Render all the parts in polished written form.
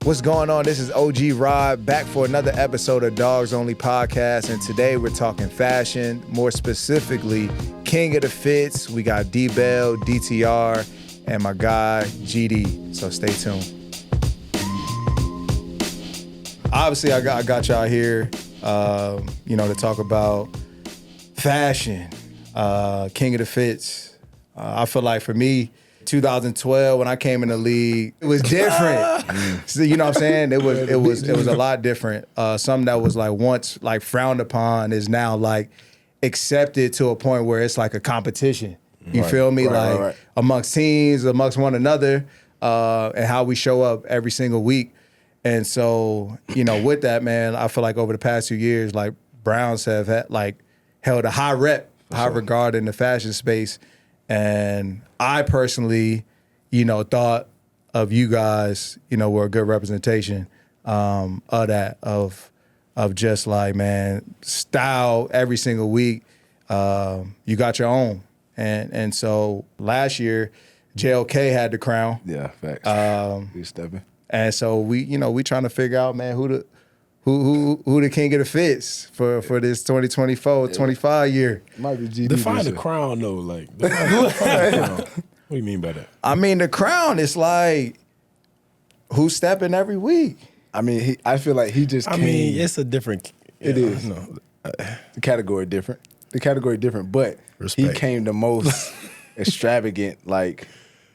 What's going on? This is OG Rod back for another episode of Dawgs Only podcast, and today we're talking fashion, more specifically King of the Fits. We got Bell, DTR, and my guy GD. So stay tuned. Obviously, I got y'all here, to talk about fashion, King of the Fits. I feel like for me, 2012 when I came in the league, it was different. So, you know what I'm saying? It was a lot different. Something that was like once like frowned upon is now like accepted to a point where it's like a competition. You feel me? Right. Amongst teams, amongst one another, and how we show up every single week. And so, with that, man, I feel like over the past 2 years, like Browns have held a high regard in the fashion space. And I personally, thought of you guys, were a good representation of that, of just like, man, style every single week. You got your own. And so last year, JLK had the crown. Yeah, facts. He's stepping. And so we trying to figure out, man, who the king of the fits for this 2024-25 year. Might be GD. Define the crown though, like what do you mean by that? I mean, the crown is like who's stepping every week. I mean, I feel like he just. It's a different. It is. The category different. But Respect. He came the most extravagant, like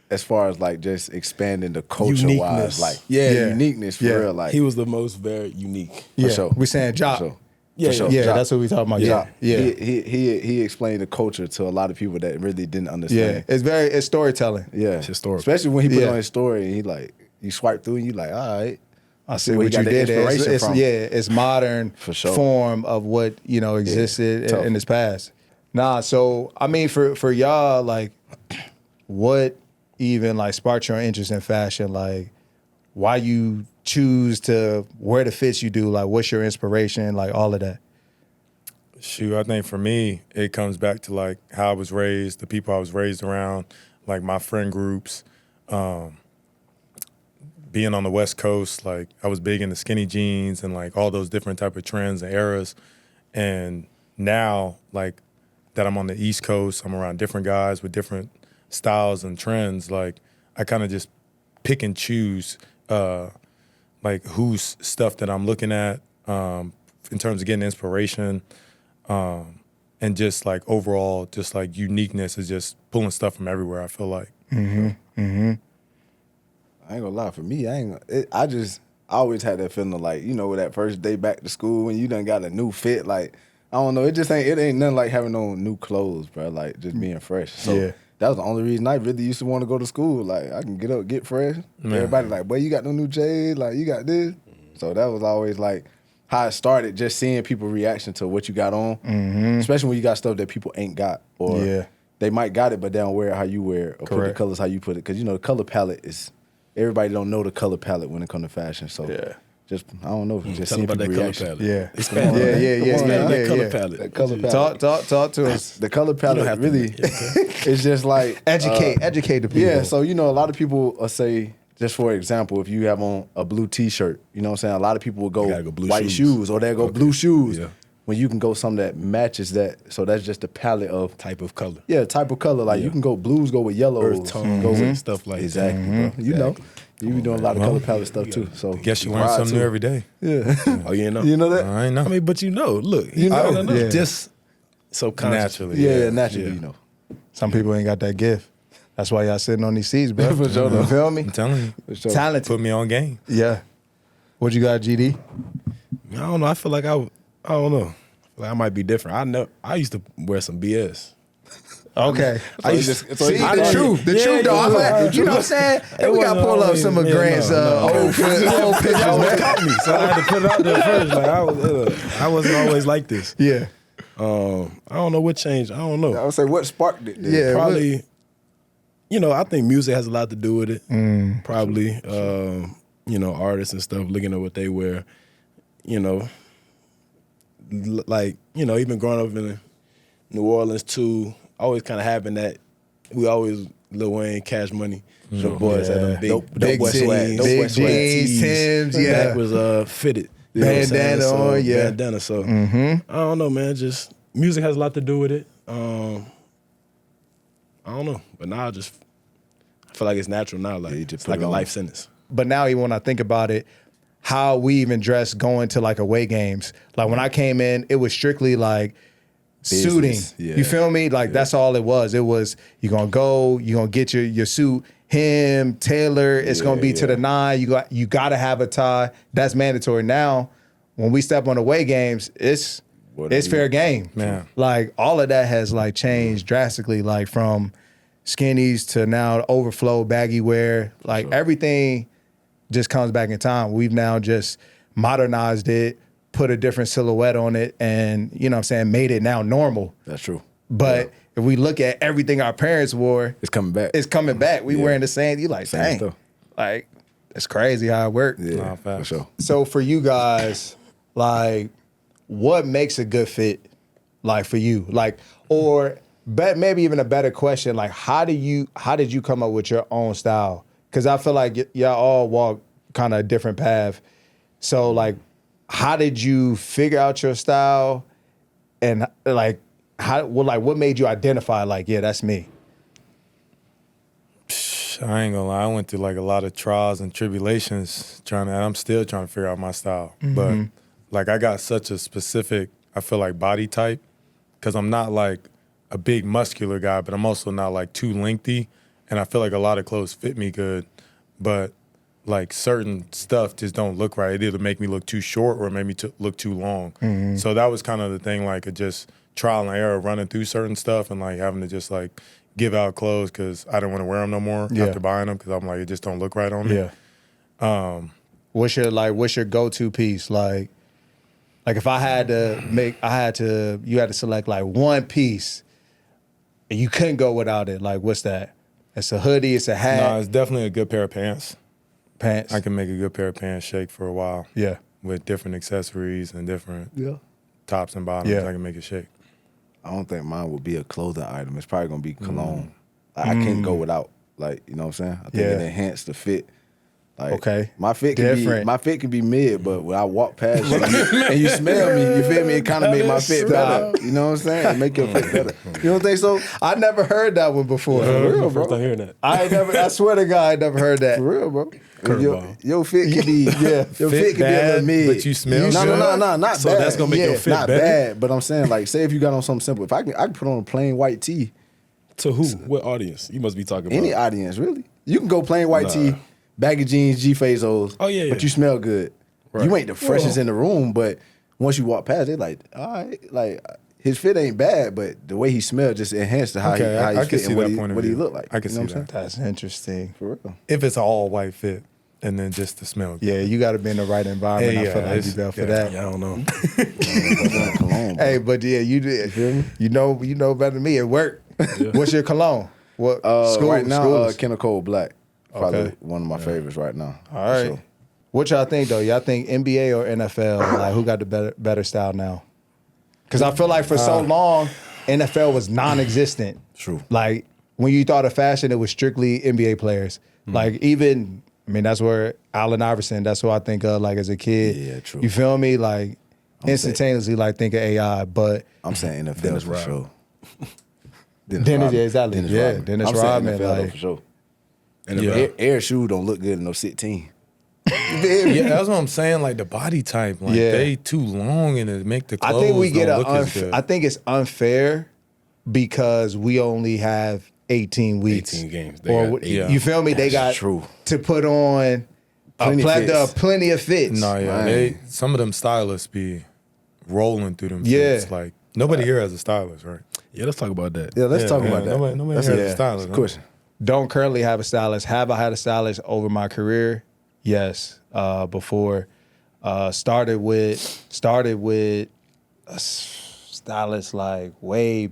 as far as like just expanding the culture wise, like uniqueness for real. Like he was the most very unique. Yeah, for sure. We saying Jock. For sure. Yeah, Jock. that's what we talking about. Yeah. He explained the culture to a lot of people that really didn't understand. Yeah, it's storytelling. Yeah, it's historical. Especially when he put on his story and he like you swipe through and you like, all right. I see what you did there. It's modern for sure. form of what existed in his past. Nah, so I mean for y'all, like what even like sparked your interest in fashion? Like why you choose to wear the fits you do? Like what's your inspiration? Like all of that. Shoot, I think for me, it comes back to like how I was raised, the people I was raised around, like my friend groups, being on the West Coast, like I was big into skinny jeans and like all those different type of trends and eras. And now like that I'm on the East Coast, I'm around different guys with different styles and trends. Like I kind of just pick and choose like whose stuff that I'm looking at in terms of getting inspiration. And just like overall, just like uniqueness is just pulling stuff from everywhere, I feel like. I ain't gonna lie, for me, I always had that feeling of like, that first day back to school when you done got a new fit, like, I don't know, it ain't nothing like having on new clothes, bro, like just being fresh. So that was the only reason I really used to want to go to school. Like, I can get up, get fresh. Man. Everybody like, boy, you got no new J's, like, you got this. So that was always like how it started, just seeing people's reaction to what you got on, especially when you got stuff that people ain't got, or they might got it, but they don't wear it how you wear it, or put the colors how you put it. Because, the color palette is, everybody don't know the color palette when it comes to fashion. So just, I don't know, just seeing people's reaction. Color palette. Yeah. Expand that color palette. That color palette. Talk to us. The color palette really, it's just like. Educate the people. Yeah, so, a lot of people will say, just for example, if you have on a blue T-shirt, you know what I'm saying? A lot of people will go white shoes or they'll go blue shoes. Yeah. When you can go something that matches that. So that's just the palette of. Type of color. Yeah, type of color. Like you can go blues, go with yellows. Earth tones, go with stuff like exactly, that. Bro. You be doing a lot of color palette stuff too. So Guess you learn something new every day. Yeah. Oh, you know? You know that? I ain't know. I mean, but look. Just subconsciously. Naturally. Yeah, naturally, Some people ain't got that gift. That's why y'all sitting on these seats, bro. For sure, You feel me? I'm telling you. Sure. Talented. Put me on game. Yeah. What you got, GD? I don't know. I feel like I don't know. Like I might be different. I used to wear some BS. Okay. The truth, dog. You know what I'm saying? And we got to pull up some of Grant's old pictures. Always caught me, so I had to put it out there first. Like I wasn't always like this. Yeah. I don't know what changed. I don't know. I would say what sparked it. Yeah, probably. I think music has a lot to do with it. Probably. Artists and stuff, looking at what they wear. Like even growing up in New Orleans too. Always kind of having that. We always Lil Wayne, Cash Money. The boys had them Big boy jeans, swag, dope boy big swag jeans, tees. Timbs, The yeah. back was fitted. You know what I'm saying? Bandana So, on, yeah. bandana. So I don't know, man. Just music has a lot to do with it. I don't know, but now I feel like it's natural now. Like you just it's put like it a on. life sentence. But now even when I think about it, how we even dress going to like away games. Like when I came in, it was strictly like suiting. Yeah. You feel me? Like that's all it was. It was you're gonna go, you're gonna get your suit, hem, tailor, it's gonna be to the nine. You gotta have a tie. That's mandatory. Now, when we step on away games, it's fair game. Man. Like all of that has like changed drastically, like from skinnies to now overflow, baggy wear. Like everything just comes back in time. We've now just modernized it, put a different silhouette on it, and you know what I'm saying, made it now normal. That's true. But if we look at everything our parents wore, It's coming back. it's coming back. We wearing the same. You like, Same dang, stuff. like it's crazy how it worked. Yeah, Nah, for facts. sure. So for you guys, like, what makes a good fit, like for you, like, or maybe even a better question, like, how did you come up with your own style? Because I feel like y'all all walk kind of a different path. So like, how did you figure out your style, and like, what made you identify like, yeah, that's me? I ain't gonna lie. I went through like a lot of trials and tribulations and I'm still trying to figure out my style. But like I got such a specific, I feel like body type, because I'm not like a big muscular guy, but I'm also not like too lengthy. And I feel like a lot of clothes fit me good, but like certain stuff just don't look right. It either make me look too short or make me look too long. So that was kind of the thing, like a just trial and error, running through certain stuff and like having to just like give out clothes because I didn't want to wear them no more after buying them because I'm like, it just don't look right on me. Yeah. What's your go-to piece? Like if you had to select like one piece and you couldn't go without it, like what's that? It's a hoodie, it's a hat. No, it's definitely a good pair of pants. Pants. I can make a good pair of pants shake for a while. Yeah. With different accessories and different tops and bottoms, Yeah. I can make it shake. I don't think mine would be a clothing item. It's probably gonna be cologne. Like, I can't go without. Like, you know what I'm saying? I think it enhanced the fit. Like, Okay. my fit Different. can be mid, but when I walk past you and you smell me, you feel me? It kind of made my fit better. You know what I'm saying? It make your fit better. You don't think so? I never heard that one before. For real, First bro. time hearing that. I swear to God, I never heard that. For real, bro. Curveball. Your fit could be your fit could be a bad, little mid. but you smell No, good? not So bad. that's gonna make your fit not better? bad. But I'm saying, like, say if you got on something simple, if I can put on a plain white tee. To who? What audience? You must be talking about. Any audience, really. You can go plain white tee, baggy jeans, G-Fazos. Oh, yeah, But yeah. you smell good. Right. You ain't the freshest in the room, but once you walk past, they like, all right, like his fit ain't bad, but the way he smelled just enhanced how Okay, he I can fit see and what that he, point of what he view. look like. I can You know see what I'm that. That's interesting. saying? For real. If it's an all white fit and then just the smell good. Yeah, you got to be in the right environment. Hey, I feel yeah, like it's- you better for yeah. that. Yeah, I don't know. Cologne, bro. Hey, but yeah, you did. You know better than me. It worked. What's your cologne? What Right now, schools? Chemical Cold Black. Probably Okay. one of my favorites right now. All right. For sure. What y'all think though? Y'all think NBA or NFL? Like who got the better style now? Because I feel like for so long, NFL was non-existent. True. Like when you thought of fashion, it was strictly NBA players. Like even, I mean, that's where Allen Iverson. That's who I think of like as a kid. Yeah, true. You feel me? Like instantaneously, like think of AI. But I'm saying NFL Dennis for Rodman. sure. Dennis, yeah, exactly. Rodman. Dennis I'm saying Rodman, NFL though, like- for sure. And Air shoe don't look good in no 16. Yeah, that's what I'm saying. Like the body type, like Yeah. they too long and it make the I clothes think we get don't look as good. I think it's unfair because we only have 18 weeks. 18 games. They Or got 8. Yeah. you feel me? They got That's true. to put on plenty of fits. No, yeah, Man. some of them stylists be rolling through them. Yeah. fits. Like nobody here has a stylist, right? Yeah, let's talk about that. Yeah, let's talk about that. Nobody That's here a has a stylist. huh? question. Don't currently have a stylist. Have I had a stylist over my career? Yes. Before started with a stylist like way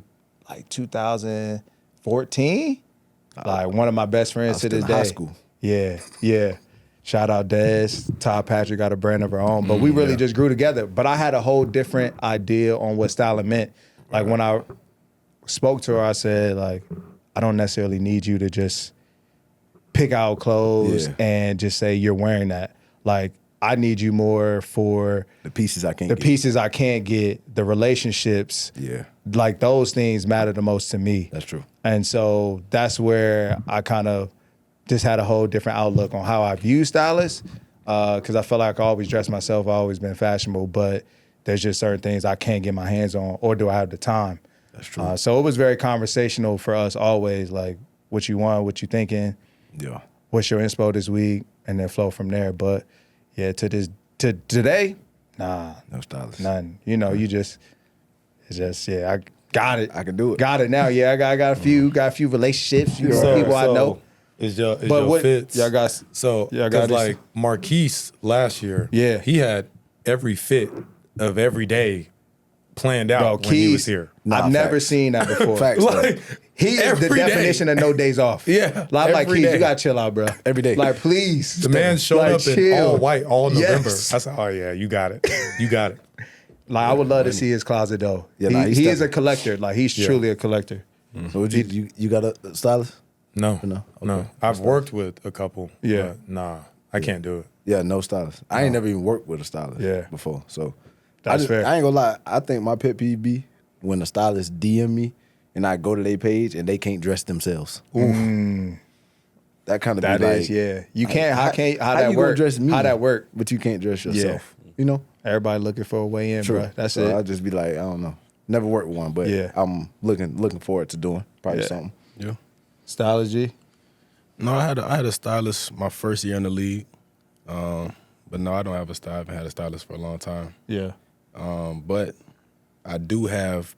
like 2014. Like one of my best friends was to this still in high day. school. Yeah. Shout out Des. Todd Patrick got a brand of her own. But we really just grew together. But I had a whole different idea on what styling meant. Like when I spoke to her, I said like, I don't necessarily need you to just pick out clothes and just say you're wearing that. Like, I need you more for The pieces I can't the get. pieces I can't get, the relationships. Yeah. Like, those things matter the most to me. That's true. And so that's where I kind of just had a whole different outlook on how I view stylists. Because I feel like I always dress myself, I've always been fashionable, but there's just certain things I can't get my hands on, or do I have the time? That's true. So it was very conversational for us always, like, what you want, what you thinking, Yeah. what's your inspo this week, and then flow from there. But yeah, to today, nah, No stylist. none. You know, it's just, I got it. I can do it. Got it now. Yeah, I got a few relationships, people I know. Is your But what fits? y'all got? So, y'all got because like Marquise last year, Yeah. he had every fit of every day planned out Bro, when he was Keys, here. Nah, I've never facts. seen that before. Facts. Like, He is the every day. definition of no days off. Yeah, Like, every Keys, day. you gotta chill out, bro. Every day. Like, please. The man showed Like, up in chill. all white all November. Yes. I said, oh yeah, you got it. You got it. Like, I would love to see his closet though. Yeah, nah, he he's is a stepping. collector. Like, he's truly a collector. So would you got a stylist? No, No? no. I've worked with a couple. Yeah. but nah, I can't do it. Yeah, no stylist. I ain't never even worked with a stylist before. So That's fair. I ain't gonna lie. I think my pet peeve be when a stylist DM me and I go to their page and they can't dress themselves. That kind of That be like, is, yeah. You can't. How that you gonna work? dress me? How that work? But you can't dress yourself. You know? Everybody looking for a way in, bro. That's so it. I'll just be like, I don't know. Never worked with one, but Yeah. I'm looking forward to doing probably Yeah. something. Yeah. Stylogy. No, I had a stylist my first year in the league, but no, I don't have a stylist. I haven't had a stylist for a long time. Yeah. But I do have,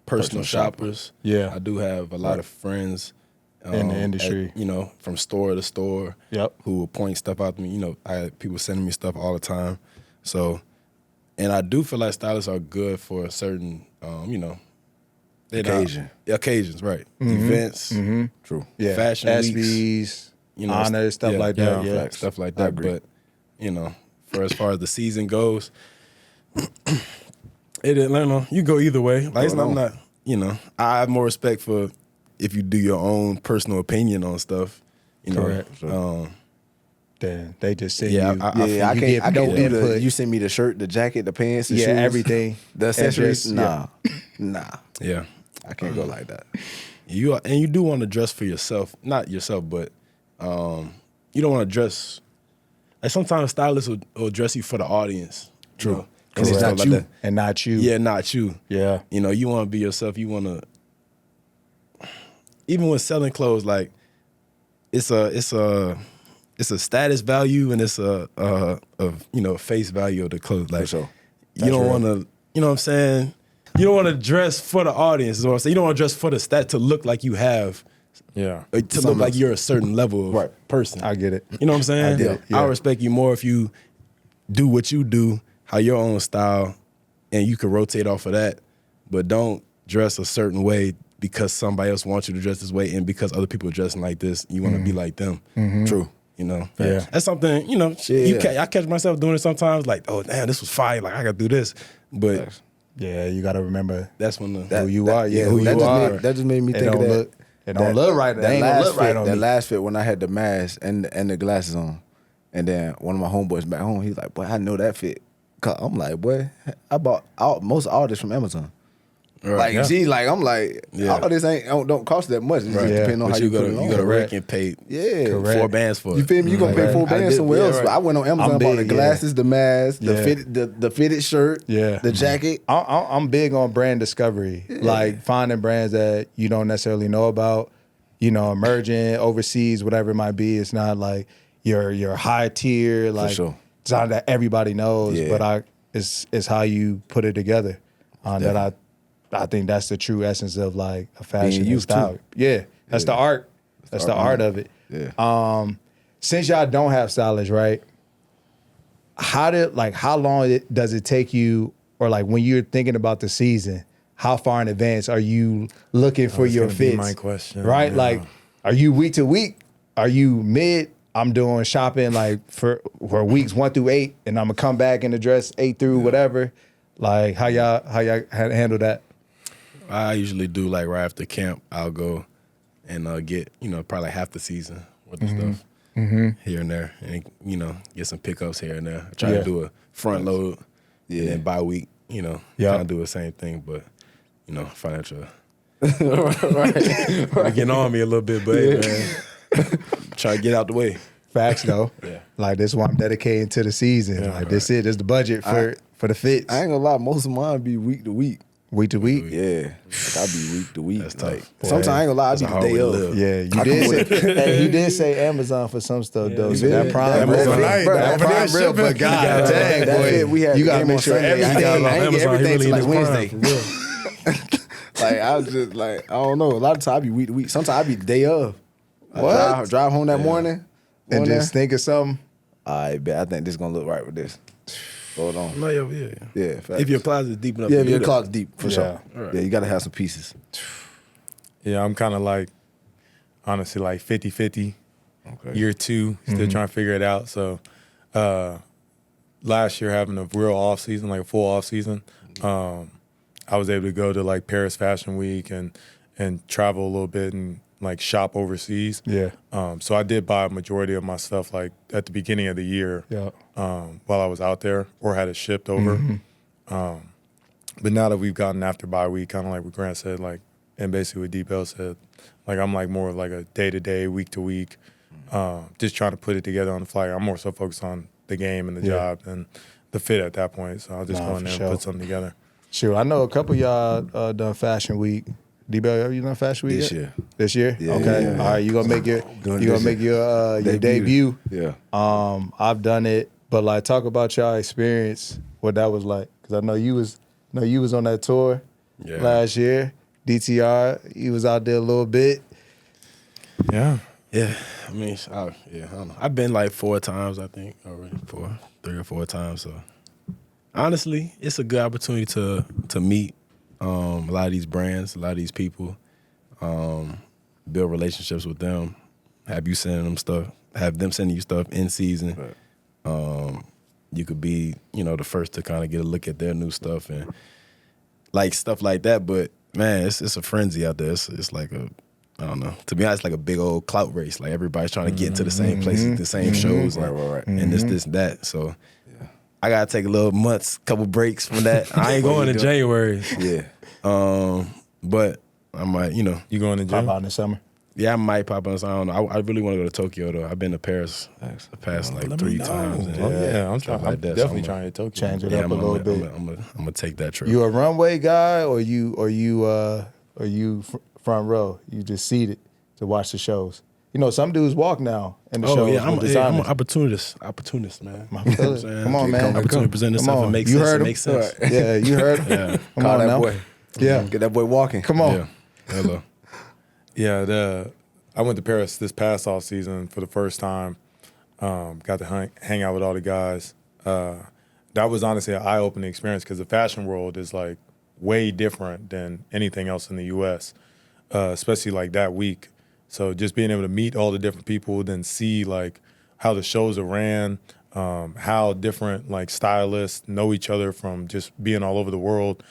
personal shoppers. Yeah. I do have a lot of friends In the industry. from store to store. Yep. Who will point stuff out to me. I had people sending me stuff all the time. So, and I do feel like stylists are good for a certain, occasions, right? Events, True. Yeah. fashion weeks. SBs, You honors, stuff yeah, like that. yeah, Yeah. stuff like I that. agree. But for as far as the season goes, you go either way. Like it's not, I'm not, I have more respect for if you do your own personal opinion on stuff. Correct. Then they just send Yeah, you. I you can't. give I no can't do input. the. You send me the shirt, the jacket, the pants, the shoes, everything. the accessories. And Nah, just- nah. Yeah, I can't go like that. you do want to dress for yourself, not yourself, but you don't want to dress. Like sometimes stylists will dress you for the audience. True. And Correct. stuff like that. And not you. Yeah, not you. Yeah. You want to be yourself. You want to. Even with selling clothes, like it's a status value and it's a face value of the clothes. Like For sure. you don't want to, you know what I'm saying? You don't want to dress for the audience. Is what I'm saying. You don't want to dress for the stat to look like you have, Yeah. to look like you're a certain level of person. I get it. You know what I'm saying? I get it, yeah. I respect you more if you do what you do, have your own style, and you can rotate off of that. But don't dress a certain way because somebody else wants you to dress this way, and because other people are dressing like this, you want to be like them. True. Yeah. That's something, I catch myself doing it sometimes, like, oh, damn, this was fire. Like, I got to do this. But Yeah, you got to remember that's when who you are. Yeah, who that you just are. that just made me It think of don't that. look- it don't look right. It ain't gonna look right on that me. last fit when I had the mask and the glasses on, and then one of my homeboys back home, he's like, "Boy, I know that fit." 'Cause I'm like, "Boy, I bought most all this from Amazon." Right. Like, gee, like I'm like, Yeah. all this don't cost that much. It's just Yeah. depending on but how you you put it got on. to Correct. work and pay Yeah, Correct. 4 bands for it. You feel me? You gonna pay Right. 4 I bands did- somewhere yeah, else. right. I went on Amazon, I'm bought the big, yeah. glasses, the mask, Yeah. the fitted shirt, Yeah. the jacket. I'm big on brand discovery, like finding brands that you don't necessarily know about, emerging overseas, whatever it might be. It's not like your high tier, like sure. it's not that everybody knows, Yeah. but it's how you put it together. That I think that's the true essence of like a fashion you, and style. too. Yeah, that's the art. That's the art of it. Yeah. Since y'all don't have stylists, right? How long does it take you, or like when you're thinking about the season, how far in advance are you looking for That's your gonna be fits? my question, Right? yeah. Like, are you week to week? Are you mid? I'm doing shopping like for weeks 1 through 8, and I'm gonna come back and address 8 through whatever. Like how y'all handle that? I usually do like right after camp, I'll go and get probably like half the season worth of stuff here and there, and get some pickups here and there. I try to do a front load, and then bye week, kind of do the same thing, but financial. right. Getting on me a little bit, but hey, man, try to get out the way. Facts though. Yeah. Like this is what I'm dedicating to the season. Like this is the budget for the fits. I ain't gonna lie, most of mine be week to week. Week to week? Yeah. Like I be week to week. That's Like tough. sometimes I ain't gonna lie, I be the day of. Yeah, you did say hey, he did say Amazon for some stuff though. So that Prime Amazon real, night, that Prime real, but God dang, boy, we had you gotta make sure everything. I ain't get everything till like Wednesday. Wednesday. Like I was just like, I don't know. A lot of times I be week to week. Sometimes I be the day of. I drive home that morning and just think of something. I bet I think this is gonna look right with this. Hold on. No, yeah. Facts. If your closet is deep enough, Yeah, to if do your that. clock's deep, for sure. All right. Yeah, you gotta have some pieces. Yeah, I'm kind of like, honestly, like 50-50. Okay. Year 2, still trying to figure it out. So last year having a real off season, like a full off season, I was able to go to like Paris Fashion Week and travel a little bit and like shop overseas. Yeah. So I did buy a majority of my stuff like at the beginning of the year while I was out there or had it shipped over. But now that we've gotten after bye week, kind of like what Grant said, like, and basically what D-Bell said, like I'm like more of like a day-to-day, week-to-week, just trying to put it together on the fly. I'm more so focused on the game and the job than the fit at that point. So I'll just go in there and put something together. Sure, I know a couple of y'all done Fashion Week. D-Bell, have you done Fashion Week This yet? year. This year? Yeah, okay. yeah. All right, you gonna make your debut. Yeah. I've done it, but like talk about y'all experience, what that was like. Cause I know you was on that tour last year. DTR, he was out there a little bit. Yeah. Yeah, I mean, I don't know. I've been like 4 times, I think, already, 3 or 4 times. So honestly, it's a good opportunity to meet a lot of these brands, a lot of these people, build relationships with them, have you sending them stuff, have them sending you stuff in season. Right. You could be, the first to kind of get a look at their new stuff and like stuff like that. But man, it's a frenzy out there. It's like I don't know. To be honest, like a big old clout race. Like everybody's trying to get into the same places, the same shows, Right. And this, that. So I gotta take a little months, couple breaks from that. I ain't going in January. Yeah. But I might, You going to Pop gym? out in the summer. Yeah, I might pop on. I don't know. I really want to go to Tokyo though. I've been to Paris the past like 3 times. And I'm stuff trying. like that. I'm So definitely trying to Tokyo. Change it up a little bit. I'm gonna take that trip. You a runway guy or you front row? You just seated to watch the shows. Some dudes walk now in the shows. Yeah, I'm with an designers. opportunist, man. I feel it. Come on, man. Opportunity to present Come itself on. and make You sense. heard And him? make sense. Yeah, you heard him. Yeah. Come Call on that now. boy. Yeah. Get that boy walking. Come on. Yeah. Hello. Yeah, I went to Paris this past off season for the first time. Got to hang out with all the guys. That was honestly an eye-opening experience because the fashion world is like way different than anything else in the U.S., especially like that week. So just being able to meet all the different people, then see like how the shows are ran, how different like stylists know each other from just being all over the world,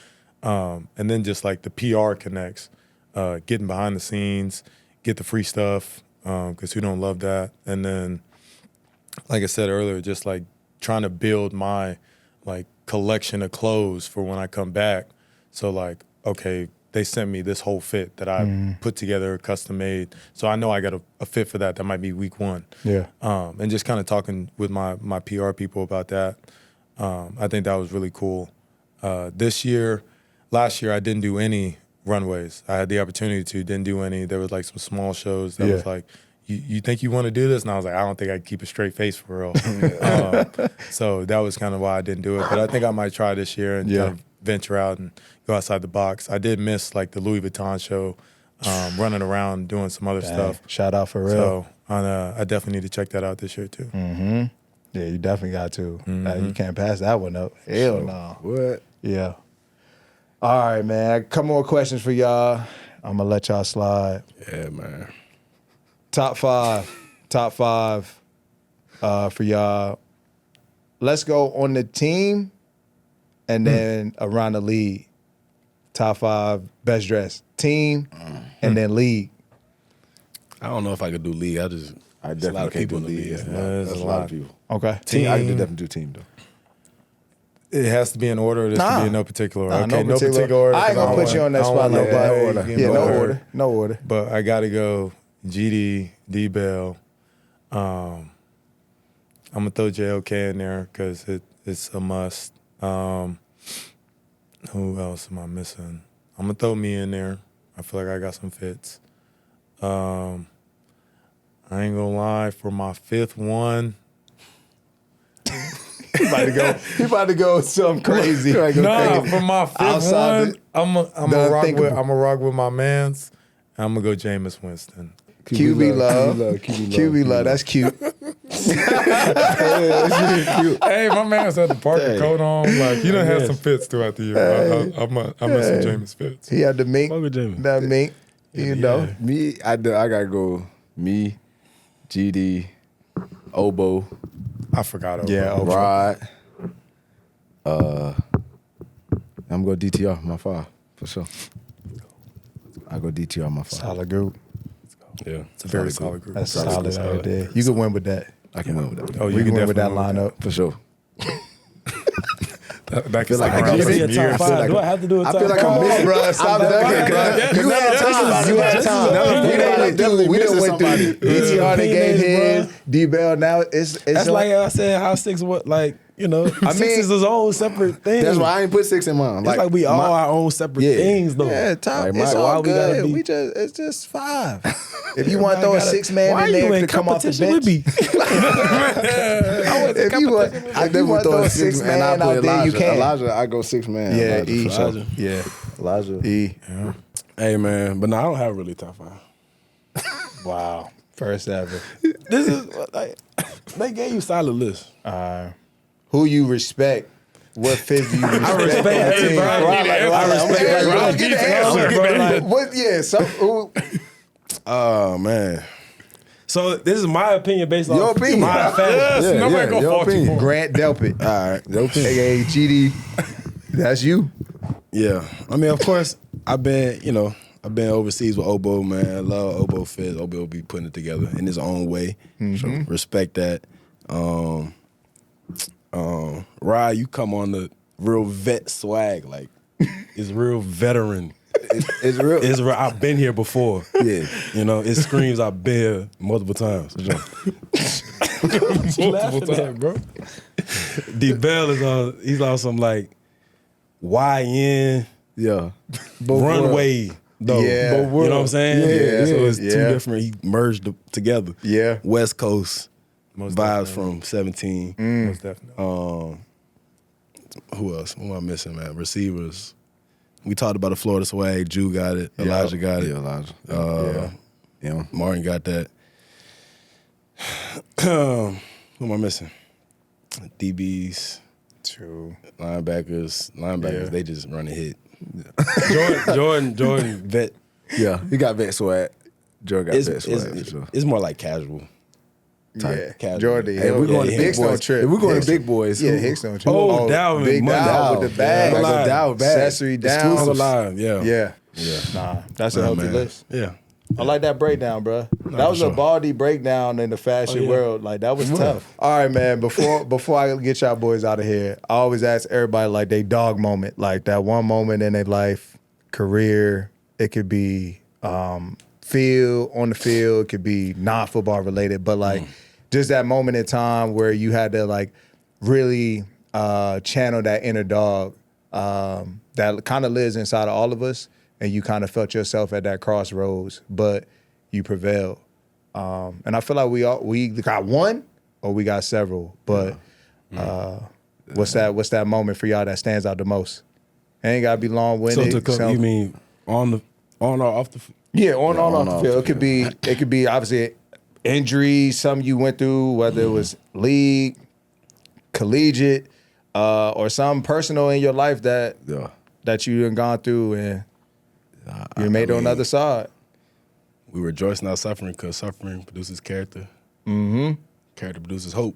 and then just like the PR connects, getting behind the scenes, get the free stuff, because who don't love that? And then, like I said earlier, just like trying to build my like collection of clothes for when I come back. So like, okay, they sent me this whole fit that I put together, custom made. So I know I got a fit for that. That might be week 1. Yeah. And just kind of talking with my PR people about that. I think that was really cool. Last year I didn't do any runways. I had the opportunity to, didn't do any. There was like some small shows that was like, you think you want to do this? And I was like, I don't think I can keep a straight face for real. So that was kind of why I didn't do it. But I think I might try this year and kind of venture out and go outside the box. I did miss like the Louis Vuitton show, running around doing some other stuff. Shout out for real. So I definitely need to check that out this year too. Yeah, you definitely got to. You can't pass that one up. Hell no. What? Yeah. All right, man. A couple more questions for y'all. I'm gonna let y'all slide. Yeah, man. Top five for y'all. Let's go on the team and then around the league. Top 5 best dressed team and then league. I don't know if I could do league. I there's a definitely lot of can't people do in the league. league. That's a lot of people. Okay. Team, I can Team. definitely do team though. It has to be in order. This Nah. can be in no particular order. Nah, Okay, no particular order. I ain't 'cause gonna don't put you on that I don't spot want like that. nobody order. getting Yeah, no hurt. order. No order. But I got to go GD, D Bell. I'm gonna throw JOK in there because it's a must. Who else am I missing? I'm gonna throw me in there. I feel like I got some fits. I ain't gonna lie, for my fifth one. He about to go something crazy. Nah, for my fifth Outside one, I'm the gonna unthinkable. rock with my mans. I'm gonna go Jameis Winston. QB love. QB love. That's cute. Hey, my man's had the Parker coat on. Like, he done had some fits throughout the year. I miss some Jameis fits. He had the mink. Fuck with Jameis. That mink. You know. Me, I gotta go. Me, GD, Obo, I forgot. Yeah, Obo. Rod. I'm gonna go DTR my 5 for sure. I go DTR my 5. Solid group. Yeah. It's a very solid group. That's Solid. solid right there. You can win with that. I can win with that. Oh, We can win with that definitely lineup. For sure. That feel like I around give for it some a top years. five. Do I have to do a top I feel like five? I'm missing, bro. Stop ducking. You had time. You had time. We done went through DTR. They gave his. D-Bell now. It's That's like I said, how six what like, you know, six is his own separate thing. That's why I ain't put 6 in mine. It's like we all our own separate things though. Yeah, top. Like, It's why all we gotta good. be- We just it's just 5. If you want to throw a 6-man in there to come off the bench, if you want to throw a 6-man out there, you can. Elijah, I go 6 man. Yeah, Elijah, E. for sure. Yeah, Elijah. E. Hey man, but no, I don't have really top 5. Wow, first ever. This is like they gave you solid list. Who you respect? What fifth you respect? I respect on the team? everybody. I respect everybody. Bro, Get the answer, answer, bro. Like, what? Yeah. So, who? Oh man. So this is my opinion based on Your opinion. my family. Yes, Yeah, nobody yeah, gonna your fault you opinion. for it. Grant Delpit, All right. Your opinion. aka GD. That's you. Yeah. I mean, of course, I've been overseas with Obo, man. I love Obo Fizz. Obo be putting it together in his own way. So respect that. Rod, you come on the real vet swag, like it's real veteran. It's real. It's real. I've been here before. Yeah. You know, it screams I've been here multiple times. Multiple times, bro. D Bell is on. He's on some like YN Yeah. runway though. Yeah. You know what I'm saying? Yeah. So it's Yeah. two different. He merged together. Yeah. West Coast Most vibes definitely. from 17. Most definitely. Who else? Who am I missing, man? Receivers. We talked about the Florida swag. Jew got it. Elijah got it. Yeah, Elijah. Yeah. Martin got that. Who am I missing? DBs, True. linebackers. Yeah. They just run and hit. Jordan, vet. Yeah. You got vet swag. Joe got vet swag for sure. It's more like casual. Yeah. Casual. Jordan. Hey, we're going to Hicks big don't boys. trip. If we're going Hicks- to big boys. Yeah, who- Hicks don't trip. Oh, Dalvin, Big Monday. Dow with the bag. I go Dow bag. Accessory down. Exclusive live, yeah. Yeah. Nah, that's a healthy man. list. Yeah. I like that breakdown, bro. That was for a sure. baldy breakdown in the fashion yeah. world. Like, that was tough. All right, man. Before I get y'all boys out of here, I always ask everybody, like, they dog moment. Like, that one moment in their life, career. It could be on the field. It could be non-football related. But, like, just that moment in time where you had to, like, really channel that inner dog that kind of lives inside of all of us. And you kind of felt yourself at that crossroads, but you prevailed. And I feel like we got one or we got several. But what's that moment for y'all that stands out the most? It ain't gotta be long-winded. You mean on or off the? Yeah, on on the off field. the It could be obviously injuries, something you went through, whether it was league, collegiate, or something personal in your life that you done gone through and you made it on the other side. We rejoice not suffering because suffering produces character. Mm-hmm. Character produces hope.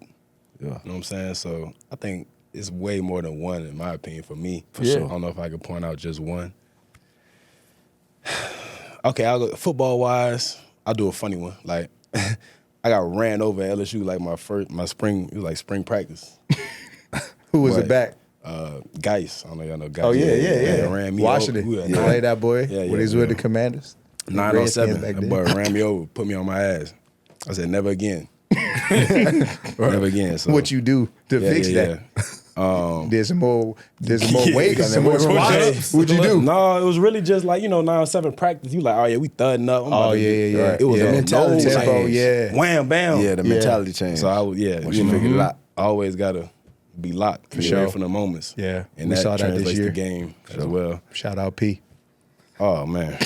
Yeah. You know what I'm saying? So I think it's way more than one, in my opinion, for me. For Yeah. sure. I don't know if I could point out just one. Okay, I'll go football-wise. I'll do a funny one. Like, I got ran over at LSU like my spring, it was like spring practice. Who was it back? Geis. I don't know y'all know Geis. Oh, yeah. Ran me Washington. over. You played that boy when he was with the Commanders? 907. That boy ran me over, put me on my ass. I said, never again. Never again. So. What you do to fix that? There's some more weight, some more squats. What'd you do? No, it was really just like, 9-7 practice. You like, oh yeah, we thudding up. Yeah. It was a mentality tempo, change. Wham, bam. Yeah, the mentality change. So I was, once you figured it out. I always gotta be locked for sure for the moments. Yeah, and we that saw that translates this year. the game as well. Shout out P. Oh man.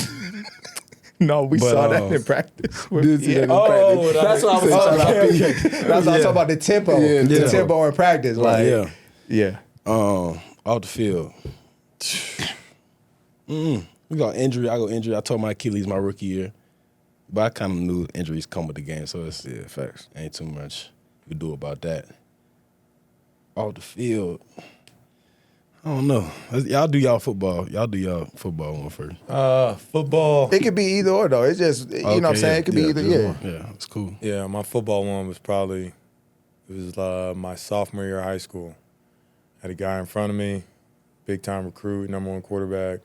No, we saw that in practice. That's what I was talking about. That's what I'm talking about, the tempo. The tempo in practice. Like, yeah. Off the field. We got injury. I got injury. I tore my Achilles my rookie year. But I kind of knew injuries come with the game, so it's facts. Ain't too much you do about that. Off the field. I don't know. Y'all do y'all football. Y'all do y'all football one first. Football. It could be either or, though. It's just, you know what I'm saying? It could be either, Yeah, it's cool. Yeah, my football one was my sophomore year of high school. Had a guy in front of me, big time recruit, number one quarterback.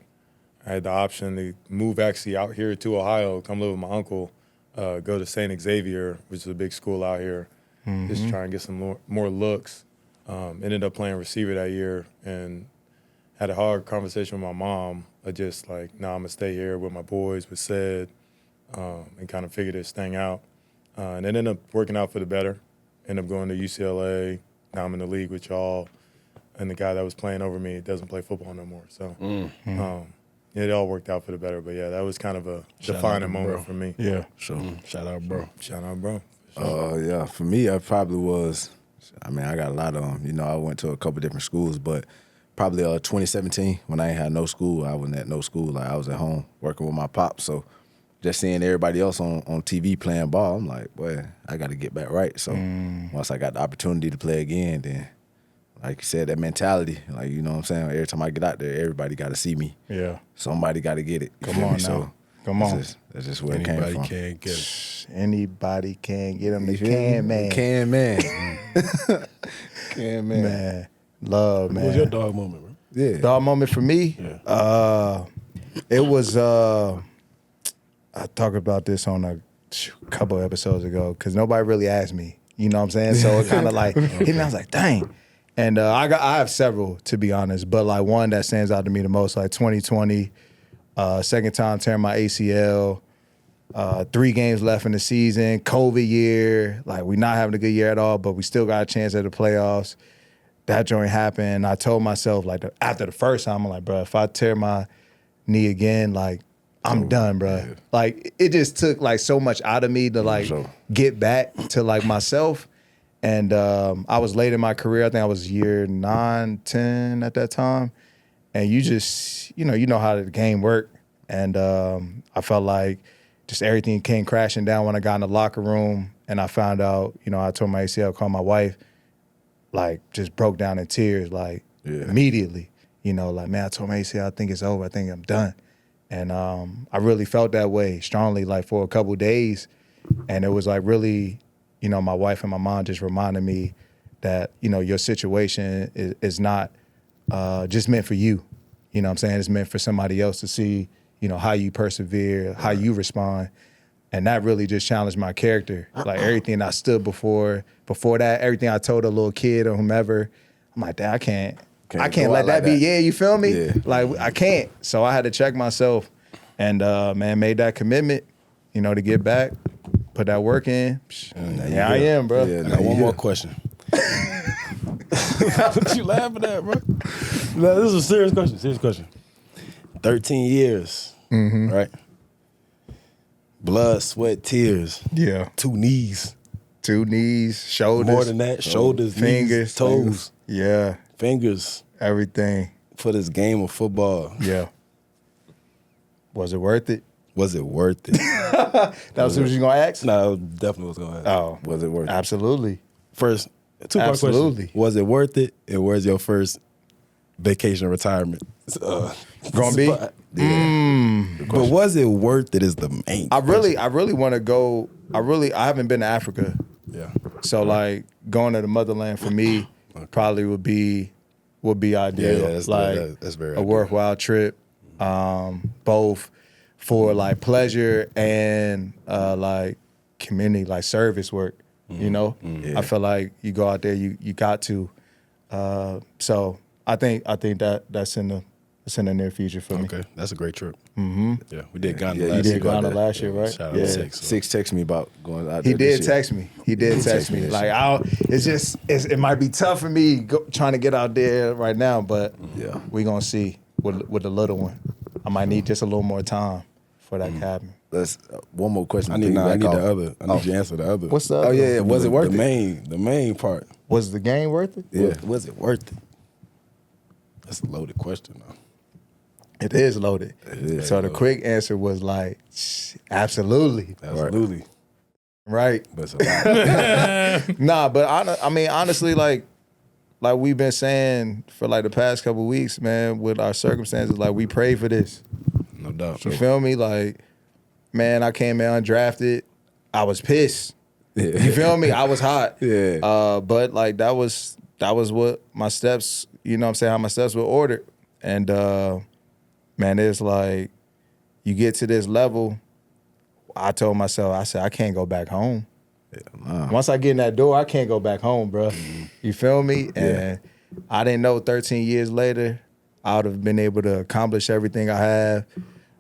I had the option to move actually out here to Ohio, come live with my uncle, go to St. Xavier, which is a big school out here, just try and get some more looks. Ended up playing receiver that year and had a hard conversation with my mom of just like, no, I'm going to stay here with my boys, with Said, and kind of figure this thing out. And it ended up working out for the better. Ended up going to UCLA. Now I'm in the league with y'all. And the guy that was playing over me doesn't play football no more. So it all worked out for the better. But, yeah, that was kind of a defining moment for me. Yeah. Sure. Shout out, bro. Shout out, bro. Yeah, for me, I probably was, I got a lot of them. I went to a couple different schools, but probably 2017 when I ain't had no school. I wasn't at no school. Like, I was at home working with my pops. So just seeing everybody else on TV playing ball, I'm like, boy, I got to get back right. So once I got the opportunity to play again, then, like you said, that mentality, like, you know what I'm saying? Every time I get out there, everybody got to see me. Yeah. Somebody got to get it. Come on now. So Come on. That's just where it came from. Anybody can get it. Anybody can get him. The can man. Can man. Can man. Man. Love, man. What was your dog moment, bro? Yeah. Dog moment for me? Yeah. It was, I talked about this on a couple episodes ago because nobody really asked me. You know what I'm saying? So it kind of like hit me. I was like, dang. And I have several, to be honest, but like one that stands out to me the most, like 2020, second time tearing my ACL, 3 games left in the season, COVID year, like we not having a good year at all, but we still got a chance at the playoffs. That joint happened. I told myself, like after the first time, I'm like, bro, if I tear my knee again, like I'm done, bro. Yeah. Like it just took like so much out of me to like get back to like myself. And I was late in my career. I think I was year 9, 10 at that time. And you just, you know how the game worked. And I felt like just everything came crashing down when I got in the locker room. And I found out, I tore my ACL, called my wife, like just broke down in tears, like immediately. Like, man, I tore my ACL. I think it's over. I think I'm done. And I really felt that way strongly, like for a couple of days. And it was like really, my wife and my mom just reminded me that, your situation is not just meant for you. You know what I'm saying? It's meant for somebody else to see, how you persevere, how you respond. And that really just challenged my character. Like everything I stood before that, everything I told a little kid or whomever, I'm like, I can't let that be. Yeah, you feel me? Yeah. Like I can't. So I had to check myself and man, made that commitment, to get back. Put that work in. Yeah, I am, bro. I got one more question. What you laughing at, bro? No, this is a serious question. 13 years, right? Blood, sweat, tears. Yeah. 2 knees. 2 knees, shoulders. More than that, shoulders, fingers, knees, toes. Yeah. Fingers. Everything. For this game of football. Yeah. Was it worth it? Was it worth it? That was what you going to ask? No, definitely was going to ask. Oh. Was it worth it? Absolutely. First, 2-part question. Was it worth it? And where's your first vacation or retirement? Gonna be? But was it worth it is the main I really want to go. I haven't been to Africa. Yeah. So like going to the motherland for me probably would be ideal. Yeah, that's very a ideal. worthwhile trip, both for like pleasure and like community, like service work. You know, I feel like you go out there, you got to. So I think that's in the near future for me. Okay, that's a great trip. Mm-hmm. Yeah, we did Ghana Yeah, last You year. did Ghana last year, right? Shout out to Yeah. Six. Six texted me about going out He there. did this year. text me. He did text me. me this Like it might be tough for me trying to get out there right now, but Yeah. we gonna see with the little one. I might need just a little more time for that cabin. Let's one more question. I need to the piggyback off. other. I need you to answer the other. What's the Oh other yeah, one? was it worth the it? The main part. Was the game worth it? Yeah. Was it worth it? That's a loaded question, though. It is loaded. is So the loaded. quick answer was like, absolutely. Absolutely. Right. But it's a lot. Nah, but I mean, honestly, like we've been saying for like the past couple weeks, man, with our circumstances, like we prayed for this. No doubt. You feel me? Like, man, I came in undrafted. I was pissed. You feel me? I was hot. Yeah. But like that was what my steps, you know what I'm saying, how my steps were ordered. And man, it's like you get to this level, I told myself, I said, I can't go back home. Once I get in that door, I can't go back home, bro. You feel me? And I didn't know 13 years later, I would have been able to accomplish everything I have.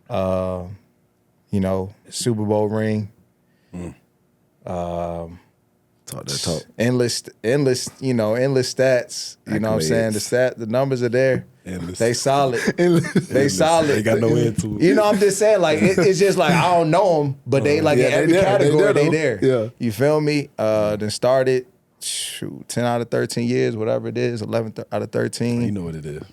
You know, Super Bowl ring. Talk that talk. Endless, endless stats. You know what I'm saying? The numbers are there. Endless. They solid. They solid. They got no end to it. You know, I'm just saying, like, it's just like, I don't know them, but they, like, Yeah, in they every there. category, They they there, there. though. Yeah. You feel me? Then started, 10 out of 13 years, whatever it is, 11 out of 13. You know what it is.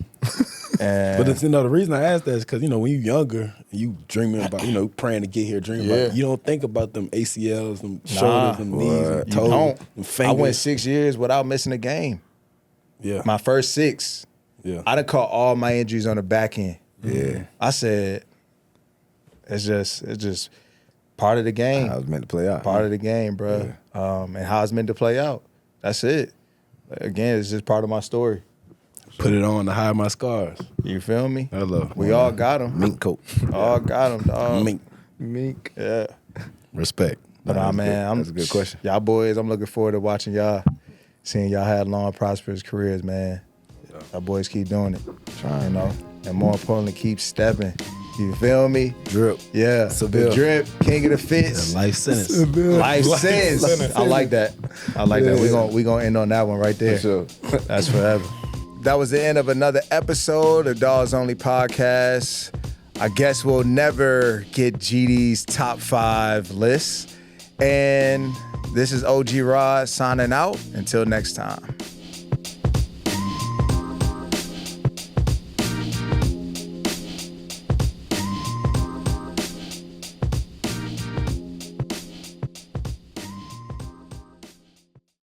And But it's, the reason I asked that is because, when you're younger, you dreaming about, praying to get here, dreaming about, you don't think about them ACLs, them shoulders, them knees, them you toes, don't. them fingers. I went 6 years without missing a game. Yeah. My first 6. Yeah. I done caught all my injuries on the back end. Yeah. I said, it's just part of the game. I was meant to play out. Part of the game, bro. And how it's meant to play out. That's it. Again, it's just part of my story. Put it on to hide my scars. You feel me? Hello. We all got them. Mink coat. All got them, dog. Mink. Yeah. Respect. But man, That's a good question. Y'all boys, I'm looking forward to watching y'all, seeing y'all have long, prosperous careers, man. Y'all boys keep doing it. You know? And more importantly, keep stepping. You feel me? Drip. Yeah. Seville. The drip, king of the fits. Life sentence. Life sentence. I like that. I like that. We gonna end on that one right there. For sure. That's forever. That was the end of another episode of Dawgs Only podcast. I guess we'll never get GD's top 5 list. And this is OG Rod signing out. Until next time.